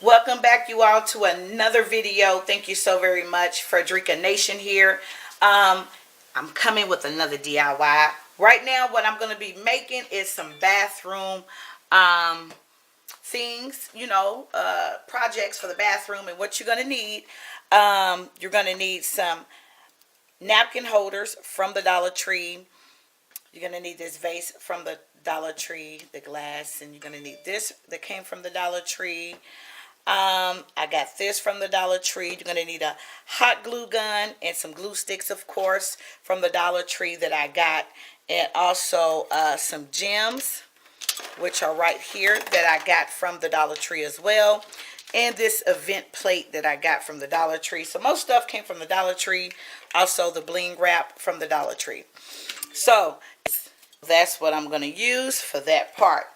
Welcome back, you all, to another video. Thank you so very much. Frederica Nation here. I'm coming with another DIY. Right now, what I'm going to be making is some bathroom um, things, projects for the bathroom. And what you're going to need, you're going to need some napkin holders from the Dollar Tree. You're going to need this vase from the Dollar Tree, the glass, and you're going to need this that came from the Dollar Tree. I got this from the Dollar Tree. You're going to need a hot glue gun and some glue sticks, of course, from the Dollar Tree that I got. And also some gems, which are right here, that I got from the Dollar Tree as well. And this event plate that I got from the Dollar Tree. So most stuff came from the Dollar Tree. Also the bling wrap from the Dollar Tree. So that's what I'm going to use for that part.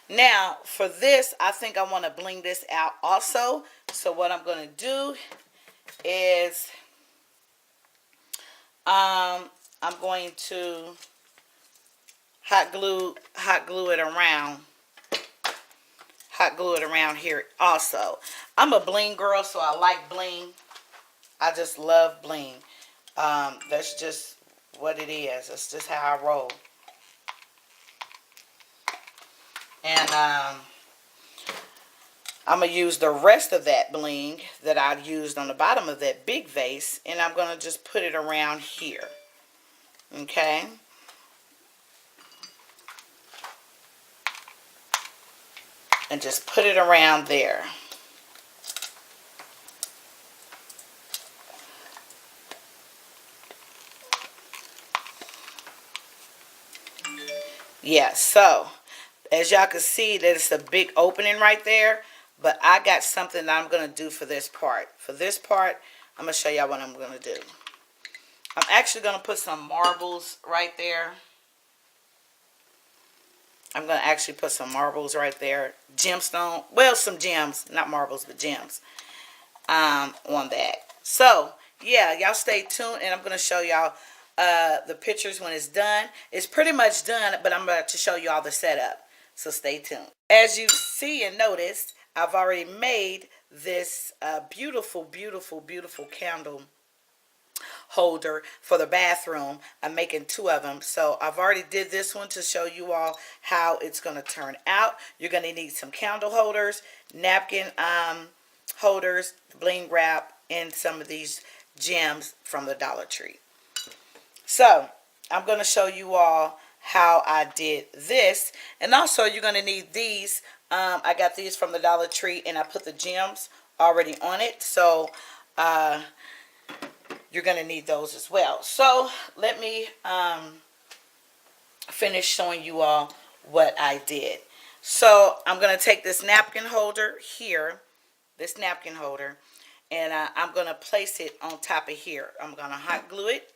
Now, for this, I think I want to bling this out also. So what I'm going to do is I'm going to hot glue it around. Hot glue it around here also. I'm a bling girl, so I like bling. I just love bling. That's just what it is. That's just how I roll. And I'm going to use the rest of that bling that I used on the bottom of that big vase, and I'm going to just put it around here. Okay? And just put it around there. Yeah, so as y'all can see, there's a big opening right there. But I got something that I'm going to do for this part. For this part, I'm going to show y'all what I'm going to do. I'm actually going to put some marbles right there. I'm going to actually put some marbles right there. Gemstone. Well, some gems. Not marbles, but gems. On that. So, yeah, y'all stay tuned. And I'm going to show y'all the pictures when it's done. It's pretty much done, but I'm about to show you all the setup. So stay tuned. As you see and noticed, I've already made this beautiful, beautiful, beautiful candle holder for the bathroom. I'm making two of them. So I've already did this one to show you all how it's going to turn out. You're going to need some candle holders, napkin holders, bling wrap, and some of these gems from the Dollar Tree. So I'm going to show you all how I did this. And also you're going to need these. I got these from the Dollar Tree, and I put the gems already on it. So you're going to need those as well. So let me finish showing you all what I did. So I'm going to take this napkin holder here, this napkin holder, and I'm going to place it on top of here. I'm going to hot glue it.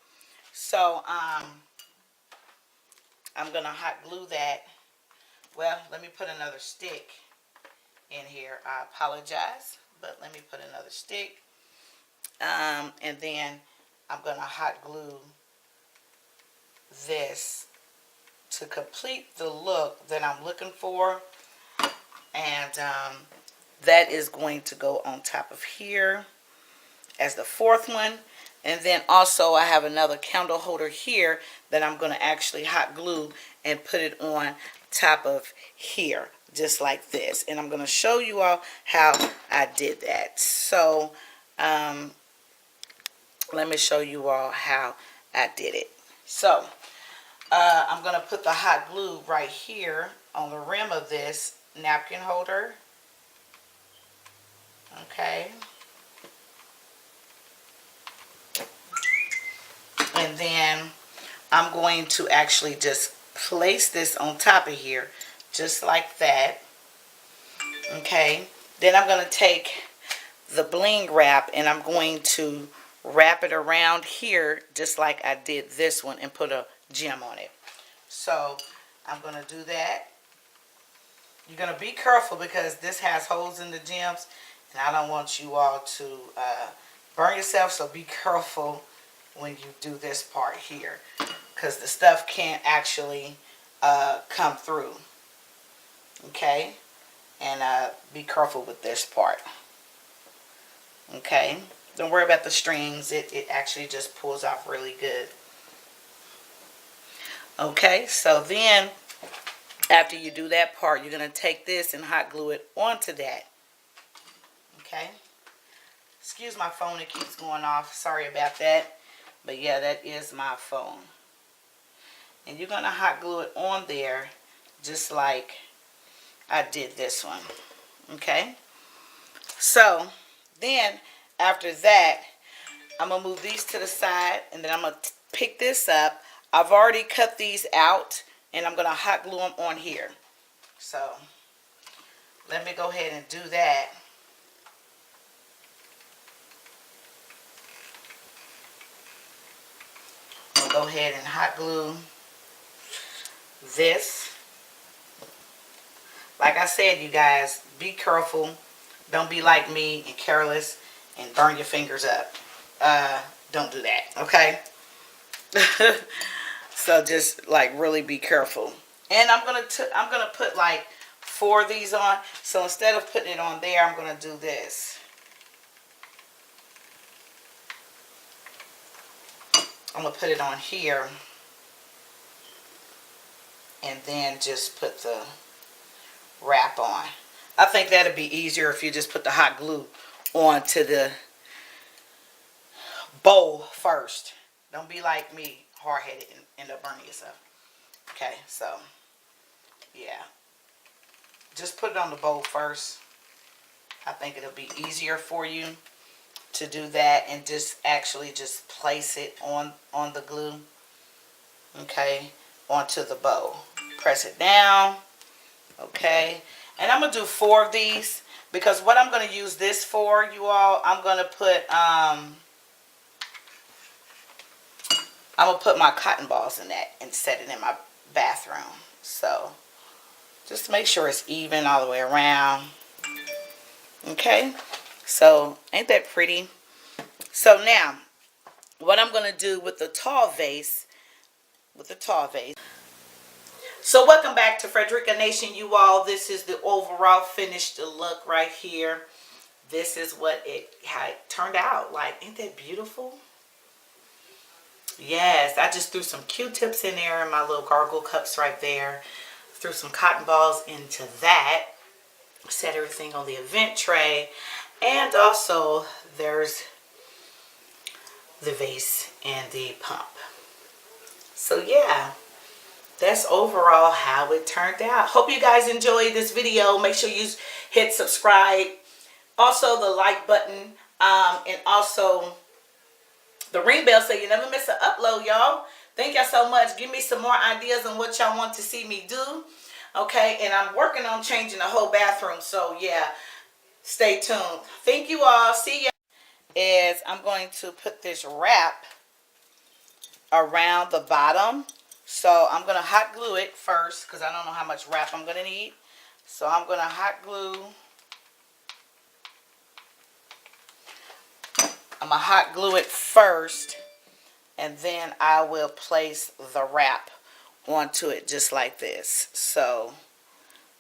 So I'm going to hot glue that. Well, let me put another stick in here. I apologize, but let me put another stick. And then I'm going to hot glue this to complete the look that I'm looking for. And that is going to go on top of here as the fourth one. And then also I have another candle holder here that I'm going to actually hot glue and put it on top of here, just like this. And I'm going to show you all how I did that. So let me show you all how I did it. So I'm going to put the hot glue right here on the rim of this napkin holder. Okay. And then I'm going to actually just place this on top of here, just like that. Okay. Then I'm going to take the bling wrap and I'm going to wrap it around here, just like I did this one, and put a gem on it. So I'm going to do that. You're going to be careful because this has holes in the gems, and I don't want you all to burn yourself, so be careful when you do this part here, because the stuff can't actually come through. Okay, And be careful with this part. Okay, don't worry about the strings. It actually just pulls off really good. Okay, so then after you do that part, you're going to take this and hot glue it onto that. Okay, excuse my phone, it keeps going off. Sorry about that. But yeah, that is my phone. And you're going to hot glue it on there just like I did this one. Okay, so then after that, I'm going to move these to the side, and then I'm going to pick this up. I've already cut these out, and I'm going to hot glue them on here. So let me go ahead and do that. I'm going to go ahead and hot glue this. Like I said, you guys, be careful. Don't be like me and careless and burn your fingers up. Don't do that, okay? So just like really be careful. And I'm gonna put like 4 of these on. So instead of putting it on there, I'm gonna do this. I'm gonna put it on here, and then just put the wrap on. I think that'd be easier if you just put the hot glue onto the bowl first. Don't be like me, hard-headed, and end up burning yourself. Okay, so yeah, just put it on the bowl first. I think it'll be easier for you to do that, and just actually just place it on the glue. Okay, onto the bowl. Press it down. Okay, and I'm gonna do 4 of these, because what I'm gonna use this for, you all, I'm gonna put my cotton balls in that and set it in my bathroom. So just make sure it's even all the way around. Okay, so ain't that pretty? So now what I'm gonna do with the tall vase, so welcome back to Frederica Nation, you all. This is the overall finished look right here. This is what it turned out like. Ain't that beautiful? Yes, I just threw some Q-tips in there and my little gargle cups right there. Threw some cotton balls into that. Set everything on the event tray. And also there's the vase and the pump. So yeah, that's overall how it turned out. Hope you guys enjoyed this video. Make sure you hit subscribe. Also the like button. And also the ring bell so you never miss an upload, y'all. Thank y'all so much. Give me some more ideas on what y'all want to see me do. Okay, and I'm working on changing the whole bathroom. So yeah, stay tuned. Thank you all. See ya. Is I'm going to put this wrap around the bottom. So I'm going to hot glue it first, because I don't know how much wrap I'm going to need. So I'm going to hot glue. I'm going to hot glue it first, and then I will place the wrap onto it just like this. So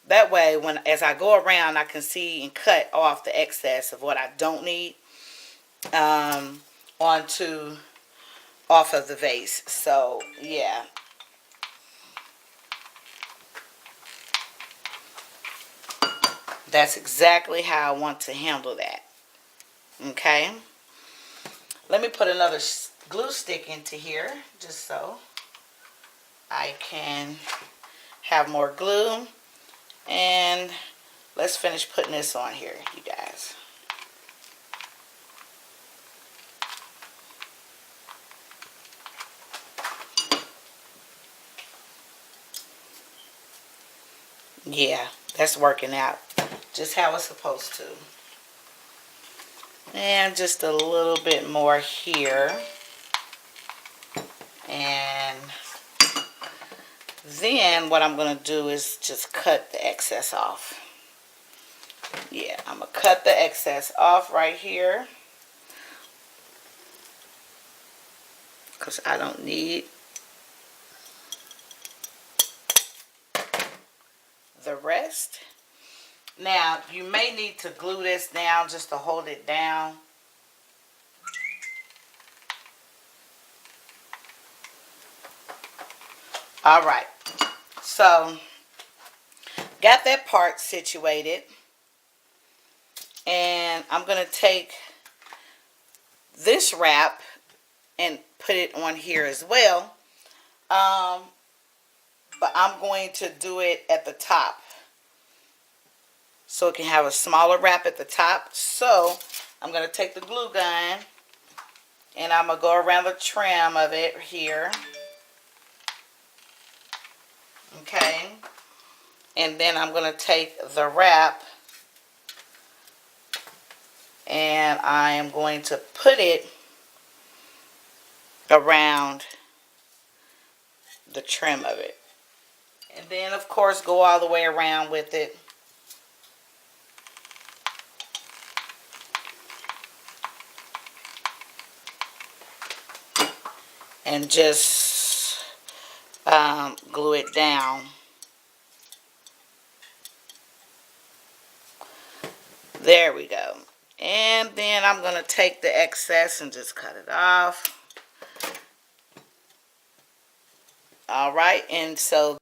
that way, as I go around, I can see and cut off the excess of what I don't need off of the vase. So yeah, that's exactly how I want to handle that. Okay, let me put another glue stick into here just so I can have more glue. And let's finish putting this on here, you guys. Yeah, that's working out just how it's supposed to. And just a little bit more here. And then what I'm going to do is just cut the excess off. Yeah, I'm going to cut the excess off right here, because I don't need the rest. Now, you may need to glue this down just to hold it down. All right. So, got that part situated. And I'm going to take this wrap and put it on here as well. But I'm going to do it at the top, so it can have a smaller wrap at the top. So I'm going to take the glue gun and I'm going to go around the trim of it here. Okay. And then I'm going to take the wrap and I am going to put it around the trim of it. And then, of course, go all the way around with it. And just glue it down. There we go. And then I'm going to take the excess and just cut it off. All right, and so